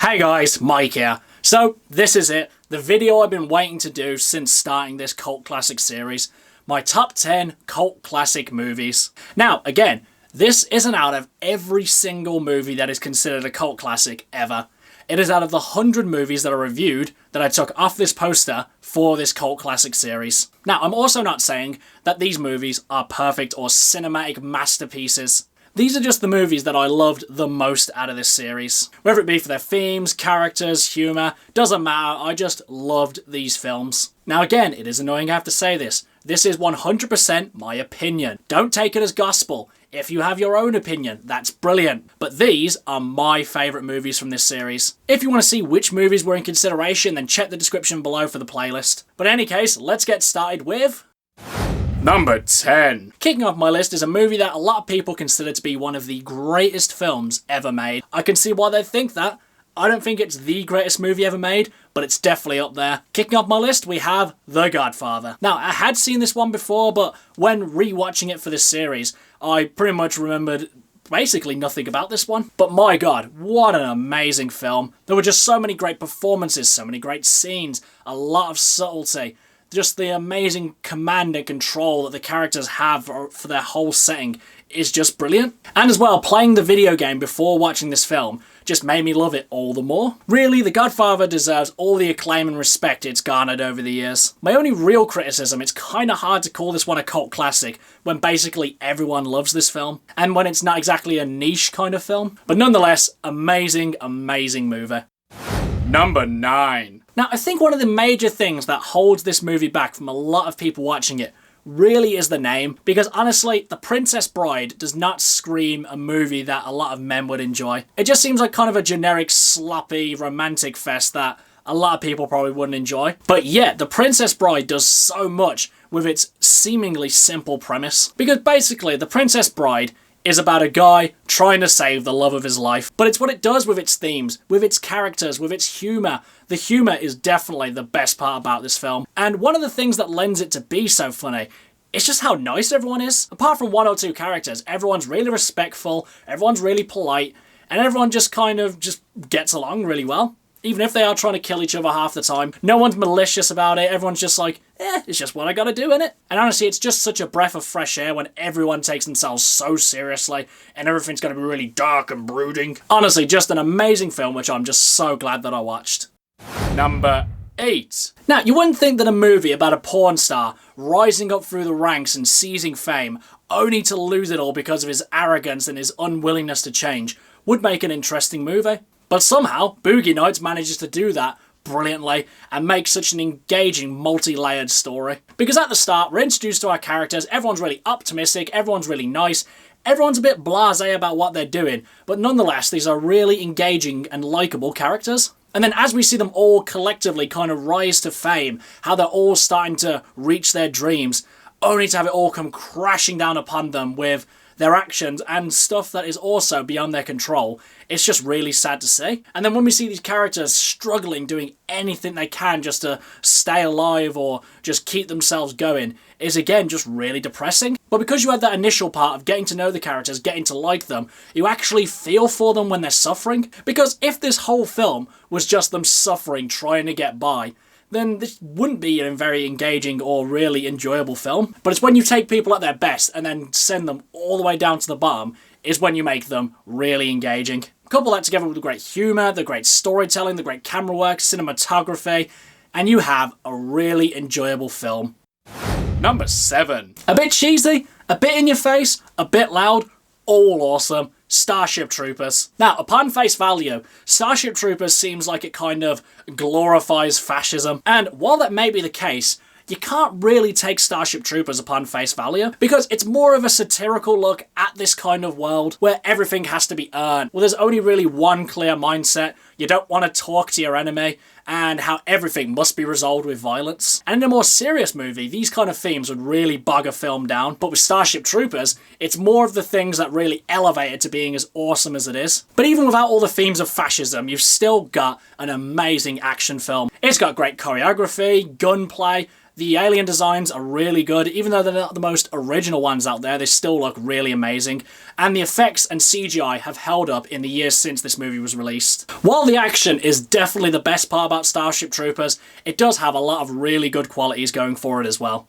Hey guys, Mike here. So, this is it. The video I've been waiting to do since starting this cult classic series. My top 10 cult classic movies. Now, again, this isn't out of every single movie that is considered a cult classic ever. It is out of the 100 movies that are reviewed that I took off this poster for this cult classic series. Now, I'm also not saying that these movies are perfect or cinematic masterpieces. These are just the movies that I loved the most out of this series. Whether it be for their themes, characters, humour, doesn't matter, I just loved these films. Now again, it is annoying I have to say this. This is 100% my opinion. Don't take it as gospel. If you have your own opinion, that's brilliant. But these are my favourite movies from this series. If you want to see which movies were in consideration, then check the description below for the playlist. But in any case, let's get started with... Number 10. Kicking off my list is a movie that a lot of people consider to be one of the greatest films ever made. I can see why they think that. I don't think it's the greatest movie ever made, but it's definitely up there. Kicking off my list, we have The Godfather. Now, I had seen this one before, but when rewatching it for this series, I pretty much remembered basically nothing about this one. But my god, what an amazing film. There were just so many great performances, so many great scenes, a lot of subtlety. Just the amazing command and control that the characters have for their whole setting is just brilliant. And as well, playing the video game before watching this film just made me love it all the more. Really, The Godfather deserves all the acclaim and respect it's garnered over the years. My only real criticism, it's kind of hard to call this one a cult classic when basically everyone loves this film, and when it's not exactly a niche kind of film. But nonetheless, amazing, amazing movie. Number 9. Now, I think one of the major things that holds this movie back from a lot of people watching it really is the name, because honestly, The Princess Bride does not scream a movie that a lot of men would enjoy. It just seems like kind of a generic, sloppy, romantic fest that a lot of people probably wouldn't enjoy. But yet, The Princess Bride does so much with its seemingly simple premise. Because basically, The Princess Bride is about a guy trying to save the love of his life. But it's what it does with its themes, with its characters, with its humour. The humour is definitely the best part about this film. And one of the things that lends it to be so funny is just how nice everyone is. Apart from one or two characters, everyone's really respectful, everyone's really polite, and everyone just kind of just gets along really well. Even if they are trying to kill each other half the time, no one's malicious about it. Everyone's just like, it's just what I gotta do, innit? And honestly, it's just such a breath of fresh air when everyone takes themselves so seriously and everything's gonna be really dark and brooding. Honestly, just an amazing film, which I'm just so glad that I watched. Number 8. Now, you wouldn't think that a movie about a porn star rising up through the ranks and seizing fame, only to lose it all because of his arrogance and his unwillingness to change, would make an interesting movie. But somehow, Boogie Nights manages to do that brilliantly and make such an engaging, multi-layered story. Because at the start, we're introduced to our characters, everyone's really optimistic, everyone's really nice, everyone's a bit blasé about what they're doing, but nonetheless, these are really engaging and likeable characters. And then as we see them all collectively kind of rise to fame, how they're all starting to reach their dreams, only to have it all come crashing down upon them with their actions and stuff that is also beyond their control. It's just really sad to see. And then when we see these characters struggling, doing anything they can just to stay alive or just keep themselves going, is again just really depressing. But because you had that initial part of getting to know the characters, getting to like them, you actually feel for them when they're suffering. Because if this whole film was just them suffering, trying to get by, then this wouldn't be a very engaging or really enjoyable film. But it's when you take people at their best and then send them all the way down to the bottom is when you make them really engaging. Couple that together with the great humour, the great storytelling, the great camera work, cinematography, and you have a really enjoyable film. Number 7. A bit cheesy, a bit in your face, a bit loud, all awesome. Starship Troopers. Now, upon face value, Starship Troopers seems like it kind of glorifies fascism. And while that may be the case, you can't really take Starship Troopers upon face value, because it's more of a satirical look at this kind of world where everything has to be earned. Well, there's only really one clear mindset. You don't want to talk to your enemy, and how everything must be resolved with violence. And in a more serious movie, these kind of themes would really bog a film down. But with Starship Troopers, it's more of the things that really elevate it to being as awesome as it is. But even without all the themes of fascism, you've still got an amazing action film. It's got great choreography, gunplay. The alien designs are really good. Even though they're not the most original ones out there, they still look really amazing. And the effects and CGI have held up in the years since this movie was released. While the action is definitely the best part about Starship Troopers, it does have a lot of really good qualities going for it as well.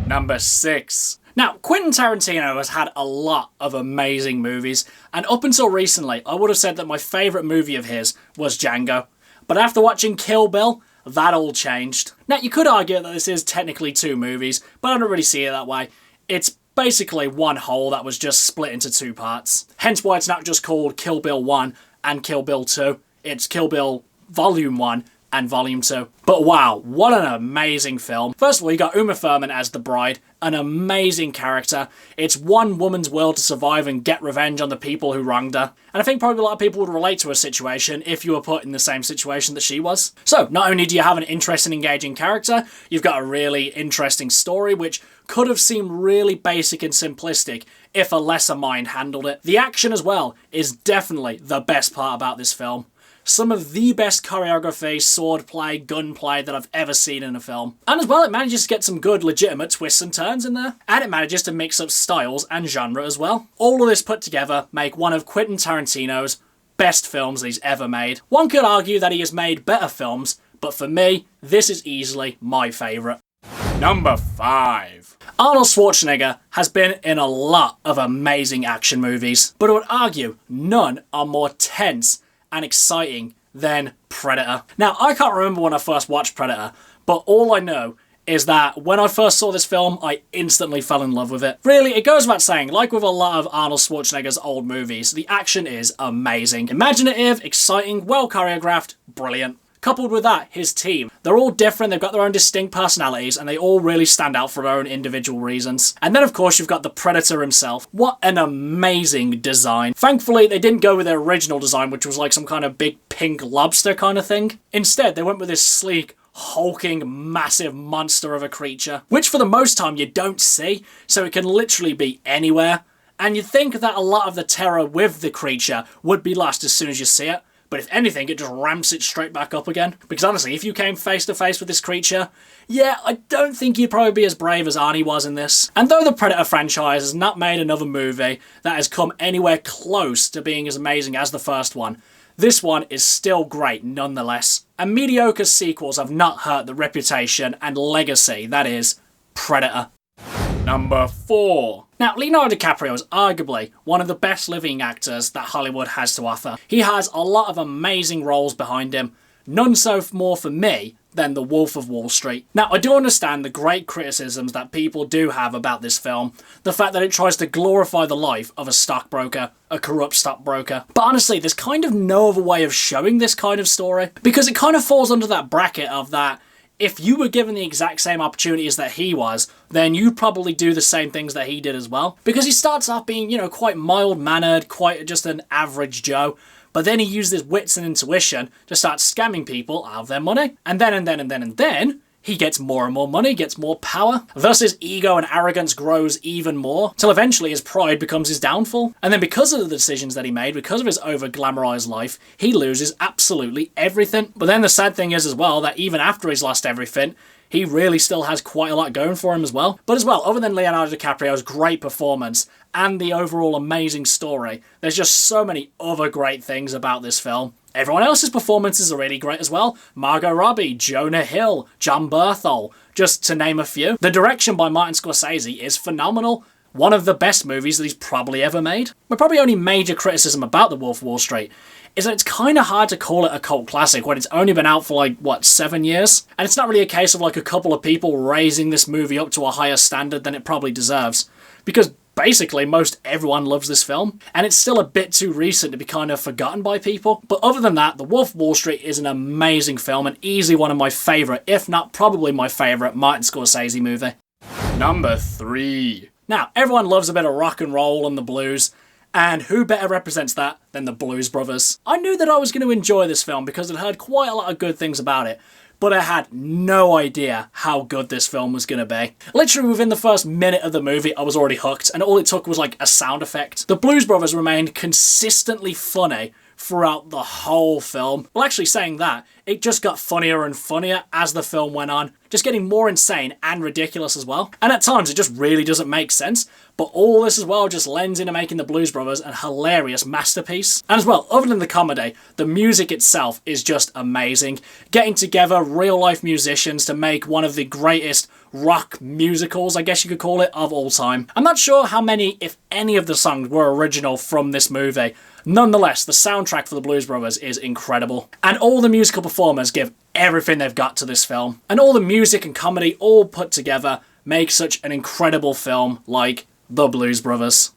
Number 6. Now, Quentin Tarantino has had a lot of amazing movies, and up until recently, I would have said that my favourite movie of his was Django. But after watching Kill Bill, that all changed. Now, you could argue that this is technically 2 movies, but I don't really see it that way. It's basically one whole that was just split into 2 parts. Hence why it's not just called Kill Bill 1 and Kill Bill 2. It's Kill Bill Volume 1 and Volume 2. But wow, what an amazing film. First of all, you got Uma Thurman as the bride, an amazing character. It's one woman's will to survive and get revenge on the people who wronged her. And I think probably a lot of people would relate to her situation if you were put in the same situation that she was. So, not only do you have an interesting, engaging character, you've got a really interesting story, which could have seemed really basic and simplistic if a lesser mind handled it. The action as well is definitely the best part about this film. Some of the best choreography, swordplay, gunplay that I've ever seen in a film. And as well, it manages to get some good, legitimate twists and turns in there. And it manages to mix up styles and genre as well. All of this put together make one of Quentin Tarantino's best films that he's ever made. One could argue that he has made better films, but for me, this is easily my favourite. Number 5. Arnold Schwarzenegger has been in a lot of amazing action movies, but I would argue none are more tense and exciting than Predator. Now, I can't remember when I first watched Predator, but all I know is that when I first saw this film, I instantly fell in love with it. Really, it goes without saying, like with a lot of Arnold Schwarzenegger's old movies, the action is amazing. Imaginative, exciting, well choreographed, brilliant. Coupled with that, his team. They're all different, they've got their own distinct personalities, and they all really stand out for their own individual reasons. And then, of course, you've got the Predator himself. What an amazing design. Thankfully, they didn't go with their original design, which was like some kind of big pink lobster kind of thing. Instead, they went with this sleek, hulking, massive monster of a creature, which for the most time you don't see, so it can literally be anywhere. And you'd think that a lot of the terror with the creature would be lost as soon as you see it. But if anything, it just ramps it straight back up again. Because honestly, if you came face to face with this creature, yeah, I don't think you'd probably be as brave as Arnie was in this. And though the Predator franchise has not made another movie that has come anywhere close to being as amazing as the first one, this one is still great nonetheless. And mediocre sequels have not hurt the reputation and legacy that is Predator. Number 4. Now, Leonardo DiCaprio is arguably one of the best living actors that Hollywood has to offer. He has a lot of amazing roles behind him, none so more for me than The Wolf of Wall Street. Now, I do understand the great criticisms that people do have about this film, the fact that it tries to glorify the life of a stockbroker, a corrupt stockbroker. But honestly, there's kind of no other way of showing this kind of story, because it kind of falls under that bracket of that if you were given the exact same opportunities that he was, then you'd probably do the same things that he did as well. Because he starts off being, you know, quite mild-mannered, quite just an average Joe. But then he used his wits and intuition to start scamming people out of their money. And then, he gets more and more money, gets more power. Thus his ego and arrogance grows even more, till eventually his pride becomes his downfall. And then because of the decisions that he made, because of his over-glamorized life, he loses absolutely everything. But then the sad thing is as well, that even after he's lost everything, he really still has quite a lot going for him as well. But as well, other than Leonardo DiCaprio's great performance and the overall amazing story, there's just so many other great things about this film. Everyone else's performances are really great as well. Margot Robbie, Jonah Hill, John Bernthal, just to name a few. The direction by Martin Scorsese is phenomenal. One of the best movies that he's probably ever made. My probably only major criticism about The Wolf of Wall Street is that it's kind of hard to call it a cult classic when it's only been out for like, what, 7 years? And it's not really a case of like a couple of people raising this movie up to a higher standard than it probably deserves. Because basically most everyone loves this film, and it's still a bit too recent to be kind of forgotten by people. But other than that, The Wolf of Wall Street is an amazing film and easily one of my favourite, if not probably my favourite, Martin Scorsese movie. Number 3. Now, everyone loves a bit of rock and roll and the blues, and who better represents that than the Blues Brothers? I knew that I was going to enjoy this film because I'd heard quite a lot of good things about it, but I had no idea how good this film was going to be. Literally within the first minute of the movie, I was already hooked, and all it took was like a sound effect. The Blues Brothers remained consistently funny throughout the whole film. Well, actually saying that, it just got funnier and funnier as the film went on, just getting more insane and ridiculous as well. And at times it just really doesn't make sense, but all this as well just lends into making the Blues Brothers a hilarious masterpiece. And as well, other than the comedy, the music itself is just amazing. Getting together real life musicians to make one of the greatest rock musicals, I guess you could call it, of all time. I'm not sure how many, if any, of the songs were original from this movie. Nonetheless, the soundtrack for the Blues Brothers is incredible. And all the musical performers give everything they've got to this film. And all the music and comedy all put together make such an incredible film like The Blues Brothers.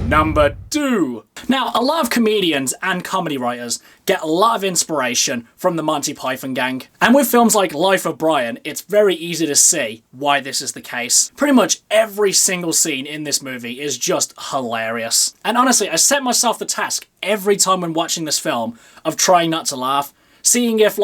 Number 2. Now, a lot of comedians and comedy writers get a lot of inspiration from the Monty Python gang. And with films like Life of Brian, it's very easy to see why this is the case. Pretty much every single scene in this movie is just hilarious. And honestly, I set myself the task every time when watching this film of trying not to laugh, seeing if,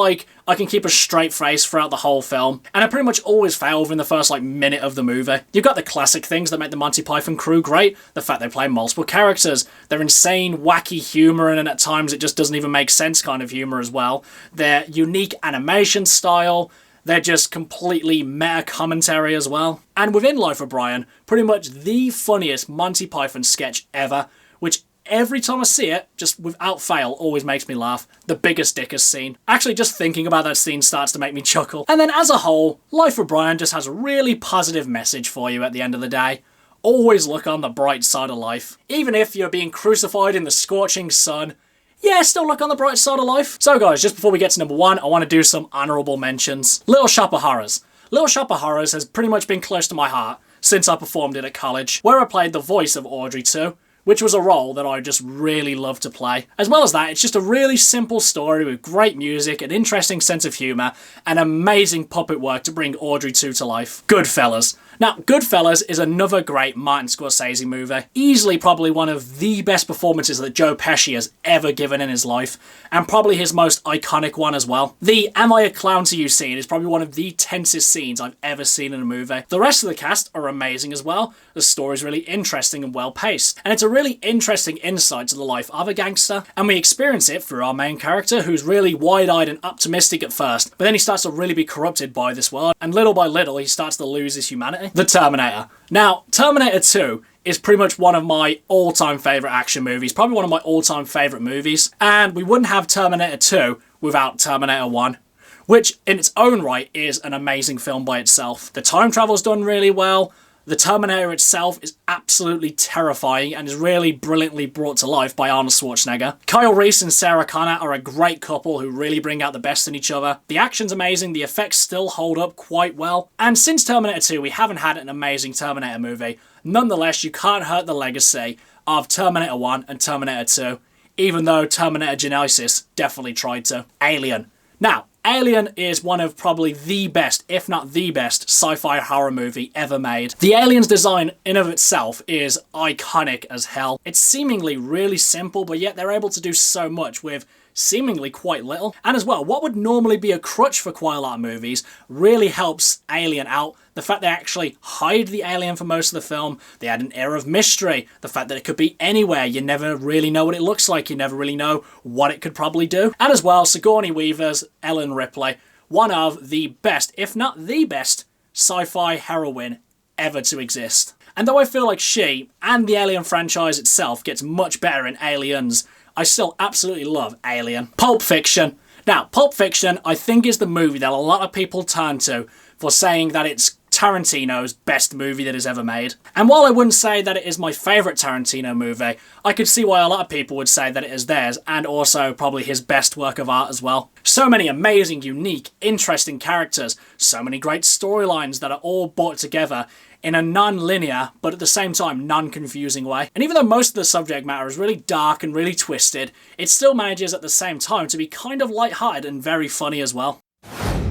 I can keep a straight face throughout the whole film. And I pretty much always fail within the first, minute of the movie. You've got the classic things that make the Monty Python crew great. The fact they play multiple characters. Their insane, wacky humour, and at times it just doesn't even make sense kind of humour as well. Their unique animation style. They're just completely meta commentary as well. And within Life of Brian, pretty much the funniest Monty Python sketch ever, which every time I see it, just without fail, always makes me laugh. The Biggest Dickers scene. Actually, just thinking about that scene starts to make me chuckle. And then as a whole, Life of Brian just has a really positive message for you at the end of the day. Always look on the bright side of life. Even if you're being crucified in the scorching sun, yeah, still look on the bright side of life. So guys, just before we get to number 1, I want to do some honourable mentions. Little Shop of Horrors. Little Shop of Horrors has pretty much been close to my heart since I performed it at college, where I played the voice of Audrey 2. Which was a role that I just really loved to play. As well as that, it's just a really simple story with great music, an interesting sense of humour, and amazing puppet work to bring Audrey 2 to life. Goodfellas. Now, Goodfellas is another great Martin Scorsese movie. Easily probably one of the best performances that Joe Pesci has ever given in his life, and probably his most iconic one as well. The Am I a Clown to You scene is probably one of the tensest scenes I've ever seen in a movie. The rest of the cast are amazing as well. The story's really interesting and well paced, and it's a really interesting insight to the life of a gangster, and we experience it through our main character, who's really wide-eyed and optimistic at first, but then he starts to really be corrupted by this world, and little by little he starts to lose his humanity. The Terminator. Now, Terminator 2 is pretty much one of my all-time favourite action movies, probably one of my all-time favourite movies, and we wouldn't have Terminator 2 without Terminator 1. Which, in its own right, is an amazing film by itself. The time travel's done really well. The Terminator itself is absolutely terrifying and is really brilliantly brought to life by Arnold Schwarzenegger. Kyle Reese and Sarah Connor are a great couple who really bring out the best in each other. The action's amazing, the effects still hold up quite well. And since Terminator 2, we haven't had an amazing Terminator movie. Nonetheless, you can't hurt the legacy of Terminator 1 and Terminator 2, even though Terminator Genisys definitely tried to. Alien. Now, Alien is one of probably the best, if not the best, sci-fi horror movie ever made. The alien's design in of itself is iconic as hell. It's seemingly really simple, but yet they're able to do so much with seemingly quite little. And as well, what would normally be a crutch for quite a lot of movies really helps Alien out. The fact they actually hide the alien for most of the film, they add an air of mystery, the fact that it could be anywhere, you never really know what it looks like, you never really know what it could probably do. And as well, Sigourney Weaver's Ellen Ripley, one of the best, if not the best, sci-fi heroine ever to exist. And though I feel like she and the Alien franchise itself gets much better in Aliens, I still absolutely love Alien. Pulp Fiction. Now, Pulp Fiction, I think, is the movie that a lot of people turn to for saying that it's Tarantino's best movie that is ever made. And while I wouldn't say that it is my favourite Tarantino movie, I could see why a lot of people would say that it is theirs, and also probably his best work of art as well. So many amazing, unique, interesting characters, so many great storylines that are all brought together in a non-linear, but at the same time non-confusing way. And even though most of the subject matter is really dark and really twisted, it still manages at the same time to be kind of light-hearted and very funny as well.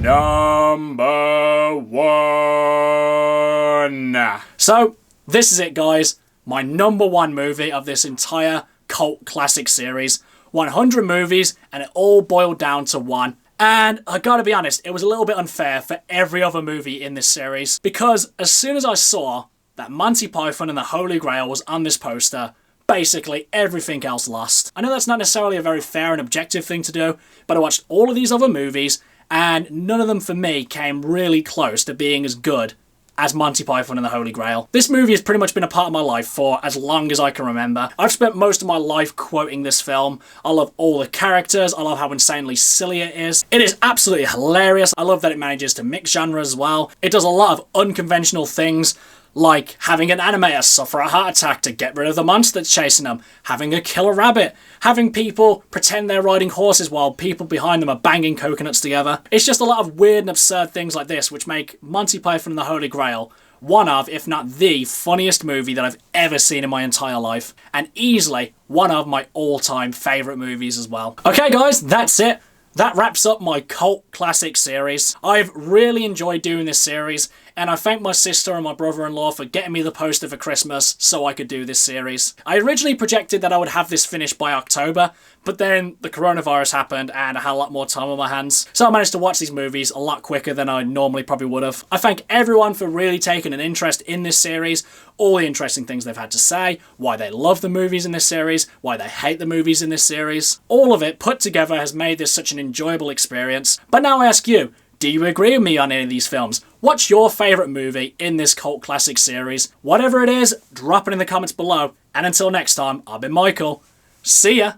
Number 1. So, this is it guys, my number 1 movie of this entire cult classic series. 100 movies, and it all boiled down to one. And I gotta be honest, it was a little bit unfair for every other movie in this series, because as soon as I saw that Monty Python and the Holy Grail was on this poster, basically everything else lost. I know that's not necessarily a very fair and objective thing to do, but I watched all of these other movies, and none of them for me came really close to being as good as Monty Python and the Holy Grail. This movie has pretty much been a part of my life for as long as I can remember. I've spent most of my life quoting this film. I love all the characters. I love how insanely silly it is. It is absolutely hilarious. I love that it manages to mix genres as well. It does a lot of unconventional things, like having an animator suffer a heart attack to get rid of the monster that's chasing them, having a killer rabbit, having people pretend they're riding horses while people behind them are banging coconuts together. It's just a lot of weird and absurd things like this which make Monty Python and the Holy Grail one of, if not the funniest movie that I've ever seen in my entire life, and easily one of my all-time favourite movies as well. Okay guys, that's it. That wraps up my cult classic series. I've really enjoyed doing this series, and I thank my sister and my brother-in-law for getting me the poster for Christmas so I could do this series. I originally projected that I would have this finished by October, but then the coronavirus happened and I had a lot more time on my hands. So I managed to watch these movies a lot quicker than I normally probably would have. I thank everyone for really taking an interest in this series, all the interesting things they've had to say, why they love the movies in this series, why they hate the movies in this series. All of it put together has made this such an enjoyable experience. But now I ask you, do you agree with me on any of these films? What's your favourite movie in this cult classic series? Whatever it is, drop it in the comments below. And until next time, I've been Michael. See ya!